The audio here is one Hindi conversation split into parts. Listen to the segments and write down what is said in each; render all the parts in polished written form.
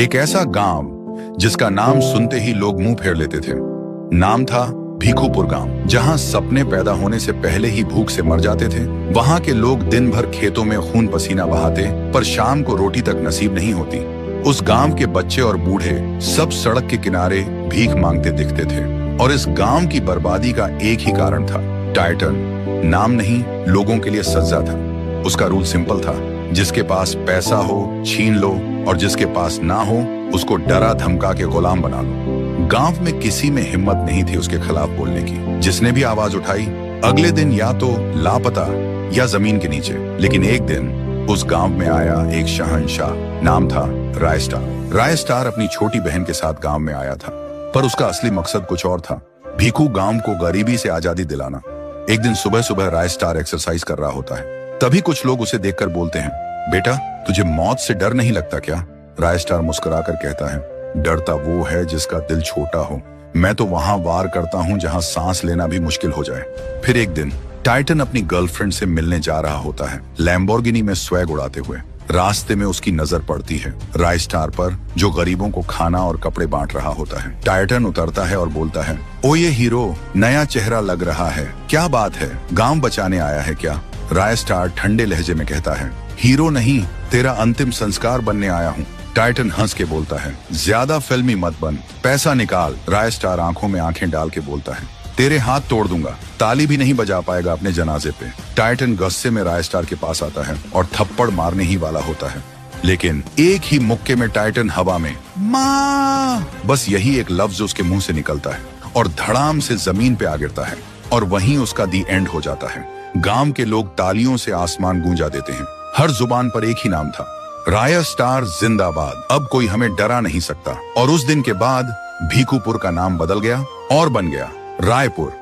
एक ऐसा गांव जिसका नाम सुनते ही लोग मुंह फेर लेते थे। नाम था भीखूपुर गांव, जहां सपने पैदा होने से पहले ही भूख से मर जाते थे। वहां के लोग दिन भर खेतों में खून पसीना बहाते, पर शाम को रोटी तक नसीब नहीं होती। उस गांव के बच्चे और बूढ़े सब सड़क के किनारे भीख मांगते दिखते थे, और इस गांव की बर्बादी का एक ही कारण था, टाइटन। नाम नहीं, लोगों के लिए सजा था। उसका रूल सिंपल था, जिसके पास पैसा हो छीन लो, और जिसके पास ना हो उसको डरा धमका के गुलाम बना लो। गांव में किसी में हिम्मत नहीं थी उसके खिलाफ बोलने की। जिसने भी आवाज उठाई, अगले दिन या तो लापता या जमीन के नीचे। लेकिन एक दिन उस गांव में आया एक शहंशाह, नाम था रायस्टार। रायस्टार अपनी छोटी बहन के साथ गांव में आया था, पर उसका असली मकसद कुछ और था, भीखू गांव को गरीबी से आजादी दिलाना। एक दिन सुबह सुबह रायस्टार एक्सरसाइज कर रहा होता है, तभी कुछ लोग उसे देखकर बोलते हैं, बेटा तुझे मौत से डर नहीं लगता क्या? रायस्टार मुस्कुराकर कहता है, डरता वो है जिसका दिल छोटा हो। मैं तो वहां वार करता हूं जहां सांस लेना भी मुश्किल हो जाए। फिर एक दिन टाइटन अपनी गर्लफ्रेंड से मिलने जा रहा होता है, लैम्बोर्गिनी में स्वैग उड़ाते हुए। रास्ते में उसकी नजर पड़ती है रायस्टार पर, जो गरीबों को खाना और कपड़े बांट रहा होता है। टाइटन उतरता है और बोलता है, ओ ये हीरो, नया चेहरा लग रहा है, क्या बात है, गांव बचाने आया है क्या? रायस्टार ठंडे लहजे में कहता है, हीरो नहीं, तेरा अंतिम संस्कार बनने आया हूँ। टाइटन हंस के बोलता है, ज्यादा फिल्मी मत बन, पैसा निकाल। रायस्टार आंखों में आंखें डाल के बोलता है, तेरे हाथ तोड़ दूंगा, ताली भी नहीं बजा पाएगा अपने जनाजे पे। टाइटन गुस्से में रायस्टार के पास आता है और थप्पड़ मारने ही वाला होता है, लेकिन एक ही मुक्के में टाइटन हवा में माँ, बस यही एक लफ्ज उसके मुंह से निकलता है और धड़ाम से जमीन पे आ गिरता है, और वहीं उसका दी एंड हो जाता है। गांव के लोग तालियों से आसमान गूंजा देते हैं। हर जुबान पर एक ही नाम था, रायस्टार जिंदाबाद। अब कोई हमें डरा नहीं सकता। और उस दिन के बाद भीखूपुर का नाम बदल गया और बन गया रायपुर।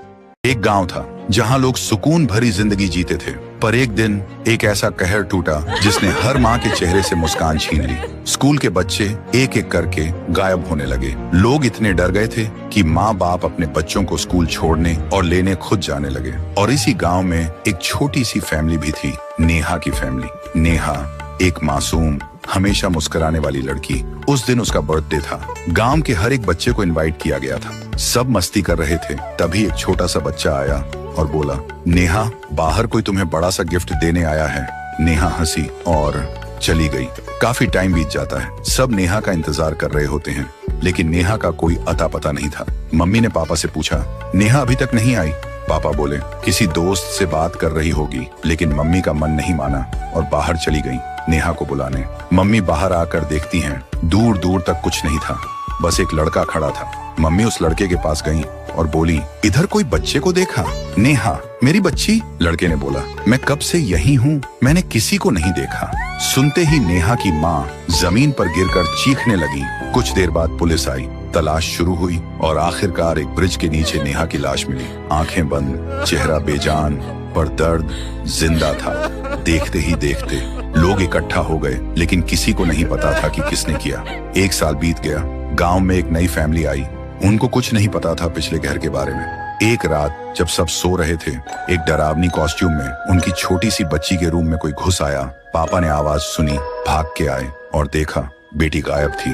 एक गांव था जहां लोग सुकून भरी जिंदगी जीते थे, पर एक दिन एक ऐसा कहर टूटा जिसने हर माँ के चेहरे से मुस्कान छीन ली। स्कूल के बच्चे एक एक करके गायब होने लगे। लोग इतने डर गए थे कि माँ बाप अपने बच्चों को स्कूल छोड़ने और लेने खुद जाने लगे। और इसी गांव में एक छोटी सी फैमिली भी थी, नेहा की फैमिली। नेहा एक मासूम, हमेशा मुस्कुराने वाली लड़की। उस दिन उसका बर्थडे था। गांव के हर एक बच्चे को इनवाइट किया गया था। सब मस्ती कर रहे थे, तभी एक छोटा सा बच्चा आया और बोला, नेहा, बाहर कोई तुम्हें बड़ा सा गिफ्ट देने आया है। नेहा हंसी और चली गई। काफी टाइम बीत जाता है, सब नेहा का इंतजार कर रहे होते हैं, लेकिन नेहा का कोई अता पता नहीं था। मम्मी ने पापा से पूछा, नेहा अभी तक नहीं आई? पापा बोले, किसी दोस्त से बात कर रही होगी। लेकिन मम्मी का मन नहीं माना और बाहर चली गई नेहा को बुलाने। मम्मी बाहर आकर देखती हैं, दूर दूर तक कुछ नहीं था, बस एक लड़का खड़ा था। मम्मी उस लड़के के पास गई और बोली, इधर कोई बच्चे को देखा? नेहा, मेरी बच्ची? लड़के ने बोला, मैं कब से यही हूँ, मैंने किसी को नहीं देखा। सुनते ही नेहा की माँ जमीन पर गिरकर चीखने लगी। कुछ देर बाद पुलिस आई, तलाश शुरू हुई और आखिरकार एक ब्रिज के नीचे नेहा की लाश मिली। आंखें बंद, चेहरा बेजान, पर दर्द जिंदा था। देखते ही देखते लोग इकट्ठा हो गए, लेकिन किसी को नहीं पता था कि किसने किया। एक साल बीत गया। गांव में एक नई फैमिली आई। उनको कुछ नहीं पता था पिछले घर के बारे में। एक रात जब सब सो रहे थे, एक डरावनी कॉस्ट्यूम में उनकी छोटी सी बच्ची के रूम में कोई घुस आया। पापा ने आवाज सुनी, भाग के आए और देखा बेटी गायब थी।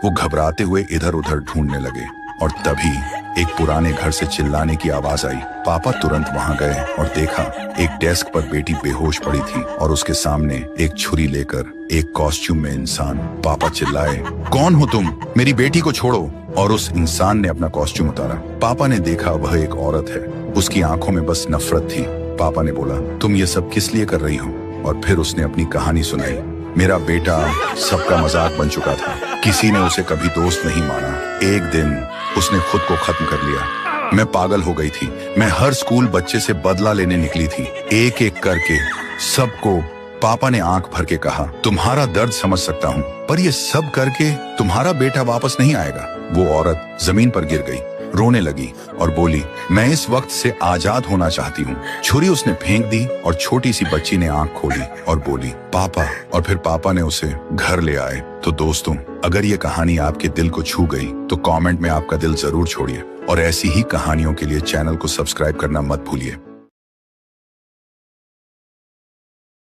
वो घबराते हुए इधर उधर ढूंढने लगे और तभी एक पुराने घर से चिल्लाने की आवाज आई। पापा तुरंत वहां गए और देखा एक डेस्क पर बेटी बेहोश पड़ी थी और उसके सामने एक छुरी लेकर एक कॉस्ट्यूम में इंसान। पापा चिल्लाए, कौन हो तुम? मेरी बेटी को छोड़ो। और उस इंसान ने अपना कॉस्ट्यूम उतारा। पापा ने देखा वह एक औरत है। उसकी आंखों में बस नफरत थी। पापा ने बोला, तुम ये सब किस लिए कर रही हो? और फिर उसने अपनी कहानी सुनाई। मेरा बेटा सबका मजाक बन चुका था, किसी ने उसे कभी दोस्त नहीं माना। एक दिन उसने खुद को खत्म कर लिया। मैं पागल हो गई थी। मैं हर स्कूल बच्चे से बदला लेने निकली थी, एक एक करके सबको। पापा ने आंख भर के कहा, तुम्हारा दर्द समझ सकता हूँ, पर ये सब करके तुम्हारा बेटा वापस नहीं आएगा। वो औरत जमीन पर गिर गई, रोने लगी और बोली, मैं इस वक्त से आजाद होना चाहती हूँ। छुरी उसने फेंक दी और छोटी सी बच्ची ने आंख खोली और बोली, पापा। और फिर पापा ने उसे घर ले आए। तो दोस्तों, अगर ये कहानी आपके दिल को छू गई तो कमेंट में आपका दिल जरूर छोड़िए, और ऐसी ही कहानियों के लिए चैनल को सब्सक्राइब करना मत भूलिए।